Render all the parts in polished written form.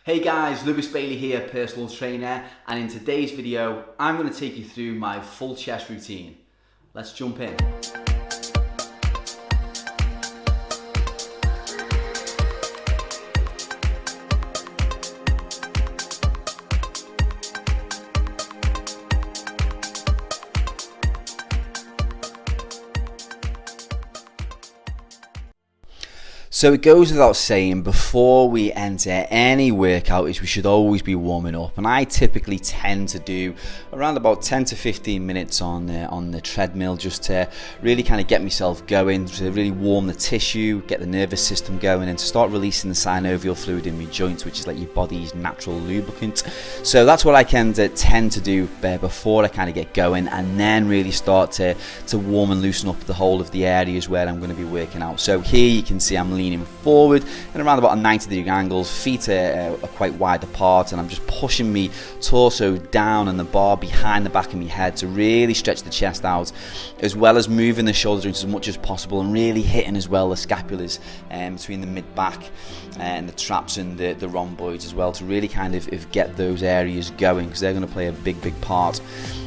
Hey guys, Lewis Bailey here, personal trainer, and in today's video I'm going to take you through my full chest routine. Let's jump in. So it goes without saying, before we enter any workout, we should always be warming up, and I typically tend to do around about 10 to 15 minutes on the treadmill, just to really kind of get myself going, to really warm the tissue, get the nervous system going, and to start releasing the synovial fluid in my joints, which is like your body's natural lubricant. So that's what I tend to do before I kind of get going, and then really start to warm and loosen up the whole of the areas where I'm going to be working out. So here you can see I'm leaning forward and around about a 90-degree angle, feet are quite wide apart, and I'm just pushing me torso down and the bar behind the back of my head to really stretch the chest out, as well as moving the shoulder joints as much as possible and really hitting as well the scapulars between the mid-back and the traps and the rhomboids as well, to really kind of get those areas going, because they're going to play a big part.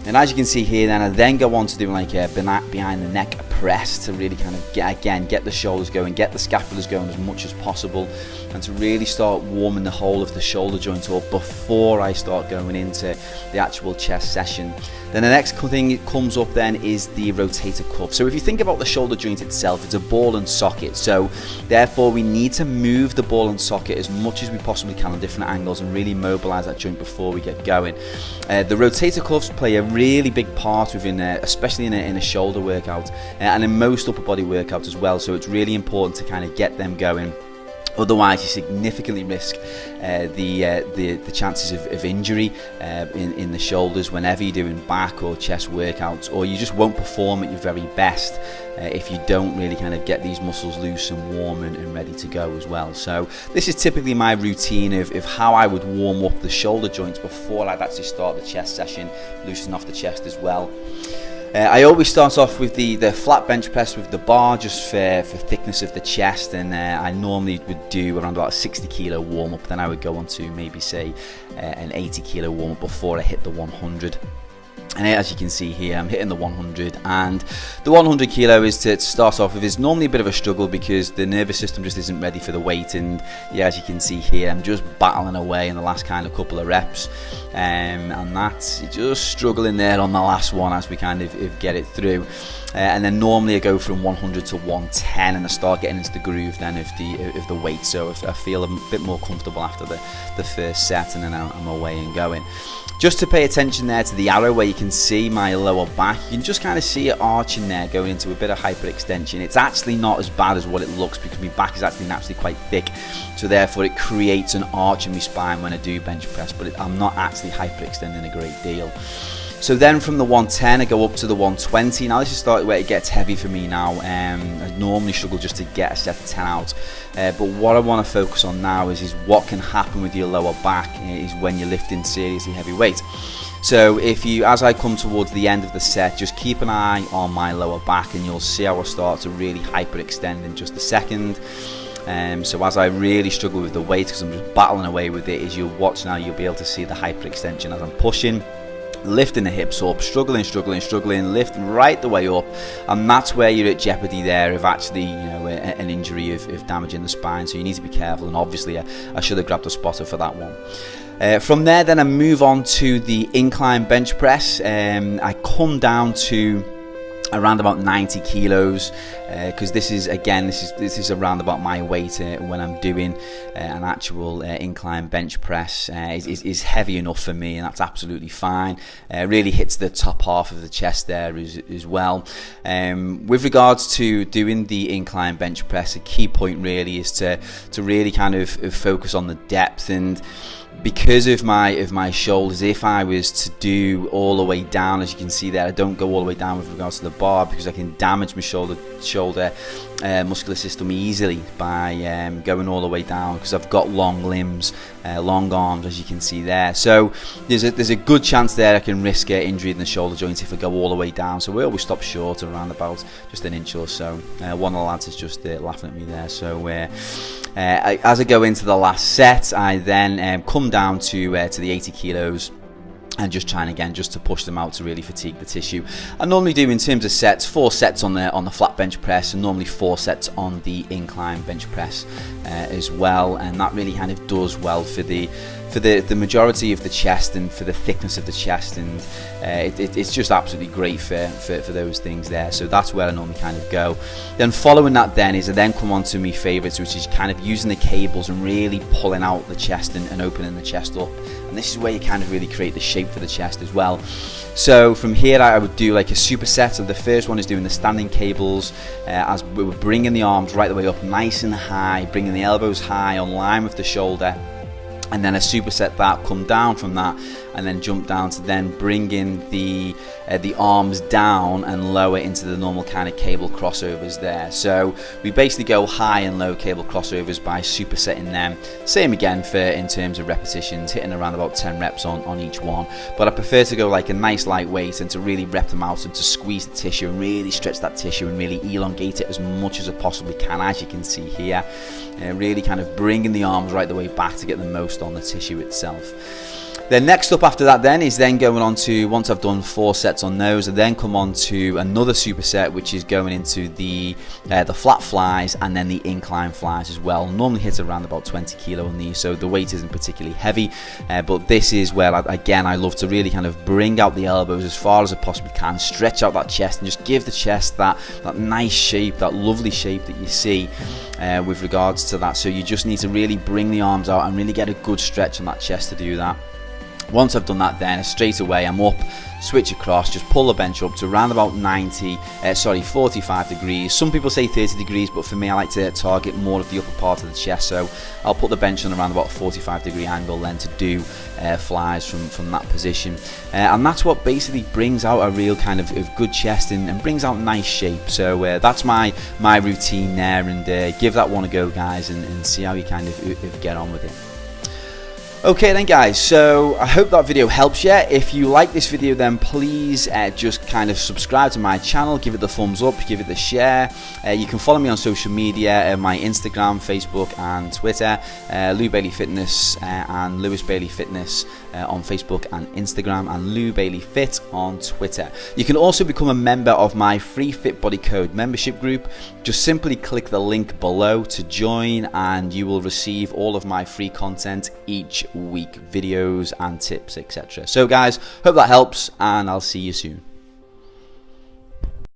And as you can see here, then I then go on to do like a behind the neck press to really kind of get the shoulders going, get the scapulars going as much as possible, and to really start warming the whole of the shoulder joint up before I start going into the actual chest session. Then the next thing that comes up then is the rotator cuff. So if you think about the shoulder joint itself, it's a ball and socket, so therefore we need to move the ball and socket as much as we possibly can on different angles and really mobilize that joint before we get going. The rotator cuffs play a really big part within, especially in a shoulder workout, and in most upper body workouts as well, so it's really important to kind of get them going. Otherwise, you significantly risk the chances of injury in the shoulders whenever you're doing back or chest workouts, or you just won't perform at your very best if you don't really kind of get these muscles loose and warm and ready to go as well. So this is typically my routine of how I would warm up the shoulder joints before I'd actually start the chest session, loosen off the chest as well. I always start off with the flat bench press with the bar, just for thickness of the chest, and I normally would do around about a 60 kilo warm up. Then I would go on to maybe say an 80 kilo warm up before I hit the 100. And as you can see here, I'm hitting the 100, and the 100 kilo is to start off with is normally a bit of a struggle because the nervous system just isn't ready for the weight. And yeah, as you can see here, I'm just battling away in the last kind of couple of reps, and that's just struggling there on the last one as we kind of get it through. And then normally I go from 100 to 110, and I start getting into the groove then of the weight. So if I feel a bit more comfortable after the first set, and then I'm away and going. Just to pay attention there to the arrow where you can see my lower back, you can just kind of see it arching there, going into a bit of hyperextension. It's actually not as bad as what it looks, because my back is actually naturally quite thick, so therefore it creates an arch in my spine when I do bench press, but I'm not actually hyperextending a great deal. So then from the 110 I go up to the 120. Now this is starting where it gets heavy for me now. I normally struggle just to get a set of 10 out, but what I want to focus on now is what can happen with your lower back is when you're lifting seriously heavy weight. So as I come towards the end of the set, just keep an eye on my lower back, and you'll see how I start to really hyperextend in just a second. So as I really struggle with the weight, because I'm just battling away with it, as you'll watch now, you'll be able to see the hyperextension as I'm pushing, lifting the hips up, struggling, lifting right the way up, and that's where you're at jeopardy there of actually, an injury of damaging the spine. So you need to be careful, and obviously I should have grabbed a spotter for that one. From there then I move on to the incline bench press. I come down to around about 90 kilos, because this is around about my weight when I'm doing an actual incline bench press. Is heavy enough for me, and that's absolutely fine. Really hits the top half of the chest there as well. With regards to doing the incline bench press, a key point really is to really kind of focus on the depth. And because of my shoulders, if I was to do all the way down, as you can see there, I don't go all the way down with regards to the bar, because I can damage my shoulder muscular system easily by going all the way down, because I've got long limbs, long arms, as you can see there. So there's a good chance there I can risk injury in the shoulder joint if I go all the way down. So we always stop short around about just an inch or so. One of the lads is just laughing at me there. So As I go into the last set, I then come down to the 80 kilos. And just trying again just to push them out to really fatigue the tissue. I normally do, in terms of sets, 4 sets on the flat bench press, and normally 4 sets on the incline bench press as well, and that really kind of does well for the majority of the chest and for the thickness of the chest, and it's just absolutely great for those things there. So that's where I normally kind of go. Then following that then is I then come on to my favourites, which is kind of using the cables and really pulling out the chest and opening the chest up. And this is where you kind of really create the shape for the chest as well. So from here I would do like a superset. So the first one is doing the standing cables, as we were bringing the arms right the way up nice and high, bringing the elbows high on line with the shoulder, and then a superset that, come down from that, and then jump down to then bring in the arms down and lower into the normal kind of cable crossovers there. So we basically go high and low cable crossovers by supersetting them. Same again for in terms of repetitions, hitting around about 10 reps on each one. But I prefer to go like a nice lightweight and to really rep them out and to squeeze the tissue and really stretch that tissue and really elongate it as much as I possibly can, as you can see here. Really kind of bringing the arms right the way back to get the most on the tissue itself. Then next up after that then is then going on to, once I've done 4 sets on those, I then come on to another superset, which is going into the flat flies and then the incline flies as well. Normally hit around about 20 kilo on these, so the weight isn't particularly heavy, but this is where I love to really kind of bring out the elbows as far as I possibly can, stretch out that chest and just give the chest that nice shape, that lovely shape that you see with regards to that. So you just need to really bring the arms out and really get a good stretch on that chest to do that. Once I've done that, then straight away I'm up, switch across, just pull the bench up to around about 45 degrees. Some people say 30 degrees, but for me I like to target more of the upper part of the chest, so I'll put the bench on around about a 45-degree angle then to do flies from that position. And that's what basically brings out a real kind of good chest and brings out nice shape. So that's my routine there, and give that one a go, guys, and see how you kind of get on with it. Okay then guys, so I hope that video helps you. If you like this video, then please just kind of subscribe to my channel, give it the thumbs up, give it the share. You can follow me on social media, my Instagram, Facebook and Twitter, Lou Bailey Fitness and Lewis Bailey Fitness on Facebook and Instagram, and Lou Bailey Fit on Twitter. You can also become a member of my free Fit Body Code membership group. Just simply click the link below to join, and you will receive all of my free content each week, videos and tips, etc. So guys, hope that helps, and I'll see you soon.